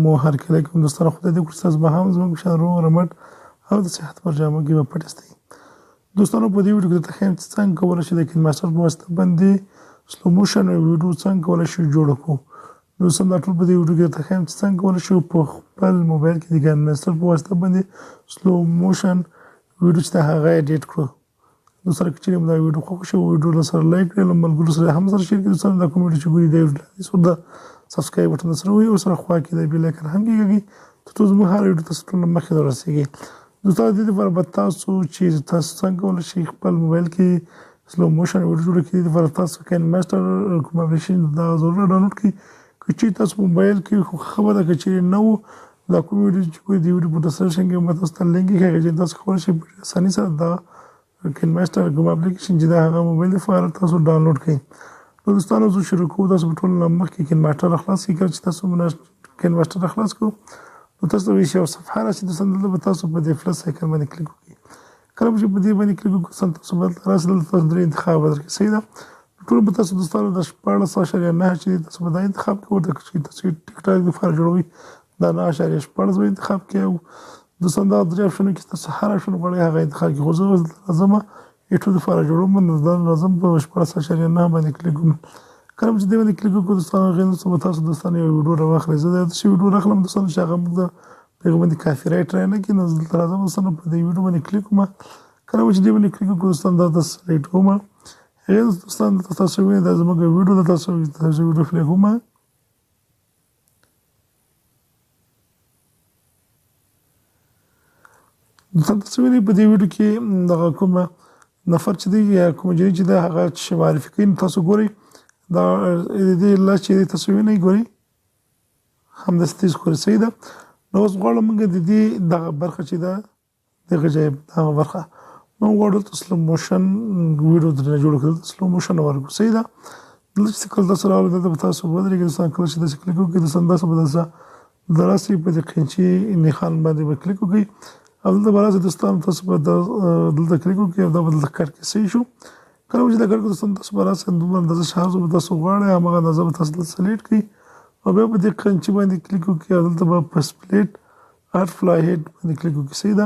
مو هر کله کوم دوستانو خدای دې وکړي ستاسو به هم زموږ په شان روغ رمټ او د صحت پر جامه کې به پټ استئ. دوستانو په دې ویډیو کې درته ښیم چې څنګه کولی شئ د کین ماسټر په واسطه باندې سلو موشن ویډیو څنګه کولی شئ جوړه کړو. نو سم دا ټول په دې ویډیو کې درته ښیم چې څنګه کولی شئ په خپل موبایل کې د کین ماسټر په واسطه باندې سلو موشن ویډیو چې د هغه ایډیټ کړو. دوستانو که چیرې مو دا ویډیو خوښ شي ویډیو له سره لایک کړئ، له ملګرو سره هم سره شیر کړئ. دوستانو دا کوم ویډیو چې ګورئ دا ویډیو سره د سبسکرایب بټن سره وي او سره خوا کې د بیل آیکن هم کېږي تر څو زموږ هر ویډیو تاسو ټول مخکې دررسیږي. دوستانو د دې لپاره به تاسو چې تاسو څنګه کولی شئ خپل موبایل کې سلو موشن ویډیو جوړه کړئ، د دې لپاره تاسو کین ماسټر کوم اپلیکیشن دا ضرور ډاونلوډ کړئ. که چیرې تاسو په موبایل کې خو خبره که چیرې نه وو دا کوم ویډیو چې ګورئ د ویډیو په ډسکرپشن کې به تاسو ته لینک ایښی چې تاسو کولی شئ په اسانۍ سره دا کین ماسټر کوم اپلیکیشن چې د هغه موبایل لپاره تاسو ډاونلوډ کړئ. نو دوستانو زه شروع کوو. تاسو په ټول نه مخکې کین ماسټر خلاص کړئ. کله چې تاسو کین ماسټر خلاص کړو نو تاسو ته یو صفحه راشي. دوستانو دلته به تاسو په دې پلس آیکن باندې کلیک وکړئ. کله چې په دې باندې کلیک وکړئ تاسو به راشي دلته تاسو درې انتخاب درکړي. صحیح ده. ټول به تاسو دوستانو د 14.9 چې تاسو به دا انتخاب کوئ. ورته چې تاسو ټیک ټاک لپاره جوړوئ دا 9.14 به انتخاب کړئ. او دوستانو دا درې اپشنونه کې تاسو هر اپشن غواړئ هغه انتخاب کړئ. خو زه لازمه یوټیوب لپاره جوړوم نو دا لازم په 14.9 باندې کلیک وکړم. کله چې دې باندې کلیک وکړو دوستانو هغې وروسته به تاسو دوستانو یو ویډیو راواخلئ. زه داسې ویډیو راخلم دوستانو چې هغه موږ د په هغې باندې کافي رایټ رانه کړي. نو دلته راځم دوستانو په دې ویډیو باندې کلیک وکړم. کله چې دې باندې کلیک وکړو دوستانو دا داسې سلیکټ کوم. هغې دوستانو دلته تاسو وینئ دا زموږ ویډیو ده. تاسو ویډیو پلی کوم. دوستانو تاسو وینئ په دې ویډیو کې دغه کومه نفر چې دی یا کوم جنۍ چې ده هغه چې معرفي کوي نو تاسو ګورئ دا د دې لاس چې دی تاسو وینئ ګورئ همداسې تیز ښکاري. صحیح ده. نو اوس غواړم موږ د دې دغه برخه چې ده دغه ځای دغه برخه موږ غواړو دلته سلو موشن ویډیو درنه جوړه کړو. دلته سلو موشن ورکړو. صحیح ده. دلته چې کله تاسو راغلئ دلته به تاسو ودرېږئ. دوستان کله چې داسې کلیک وکړئ دوستان داسې به داسې په دې قینچي نښان باندې به کلیک وکړئ او دلته به راشئ دوستانو تاسو به دلته کلیک وکړئ او دا به دلته کټ کې صحیح شو. کله چې دا کټ کړو دوستانو تاسو به راشئ دومره اندازه چې هر څه به تاسو غواړئ هماغه اندازه به تاسو دلته سلیکټ کړئ او بیا په دې قینچي باندې کلیک وکړئ او دلته به په سپلیټ ارټ فلای هیډ باندې کلیک وکړئ. صحیح ده.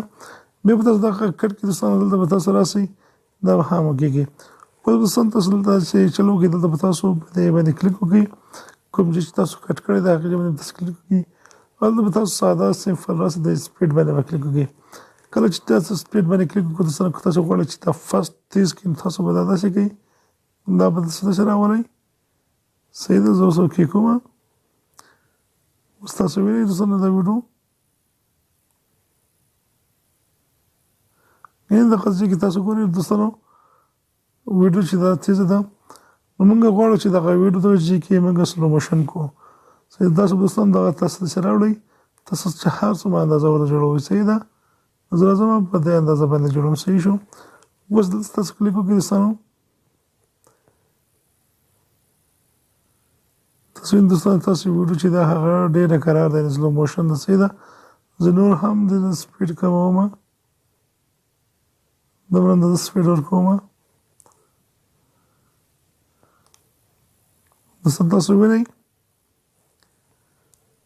بیا به تاسو دا کټ کړئ دوستانو دلته به تاسو راشئ دا به هم کېږي. اوس دوستانو تاسو دلته چې چلو وکړئ دلته به تاسو په دې باندې کلیک وکړئ. کوم چې تاسو کټ کړی دی هغې باندې تاسو کلیک وکړئ او دلته به تاسو ساده صفر راشئ د سپیډ باندې به کلیک وکړئ. کله چې تاسو سپیډ باندې کلیک وکړئ دوستانو که تاسو غواړئ چې دا فسټ تیز کړئ نو تاسو به دا داسې کوئ دا به داسې راولئ. صحیح ده. زه اوس اوکې کوم. اوس تاسو وینئ دوستانو دا ویډیو یعنې دغه ځای کې تاسو ګورئ دوستانو ویډیو چې دا تیزه ده نو موږ غواړو چې دغه ویډیو ته چې کې موږ سلو موشن کړو. صحیح. تاسو دوستانو دغه تاسو داسې راوړئ تاسو چې هر څومره اندازه ورته جوړوئ. صحیح ده. زه راځم په دې اندازه باندې جوړوم. صحیح شو. اوس دلته تاسو کلیک وکړئ دوستانو تاسو وینئ دوستانو تاسو ویډیو چې دا هغه ډېره کرار دی سلو موشن ده. صحیح ده. زه نور هم د سپیډ کموم دومره اندازه سپیډ ورکوم. دوستان تاسو وینئ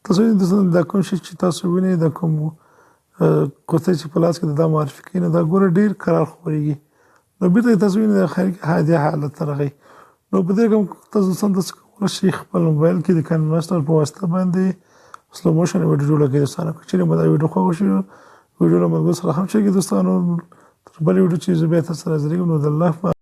دوستان دا کوم شی چې تاسو وینئ دا کوم قطعه چې په لاس کې دا معرفي کوي نو دا ګوره ډېر کرار ښکارېږي. نو بېرته تاسو وینئ د هادیه حالت ته راغی. نو په دې کوم تاسو دوستان تاسو کولی شئ خپل موبایل کې د کین ماسټر په واسطه باندې سلو موشن ویډیو جوړه کړئ. دوستانو که چیرې مو دا ویډیو خوښ شي ویډیو له ملګرو سره هم شریک کړئ. دوستانو تر بلې ویډیو چې زه بیا تاسو سره حاضرېږم نو د الله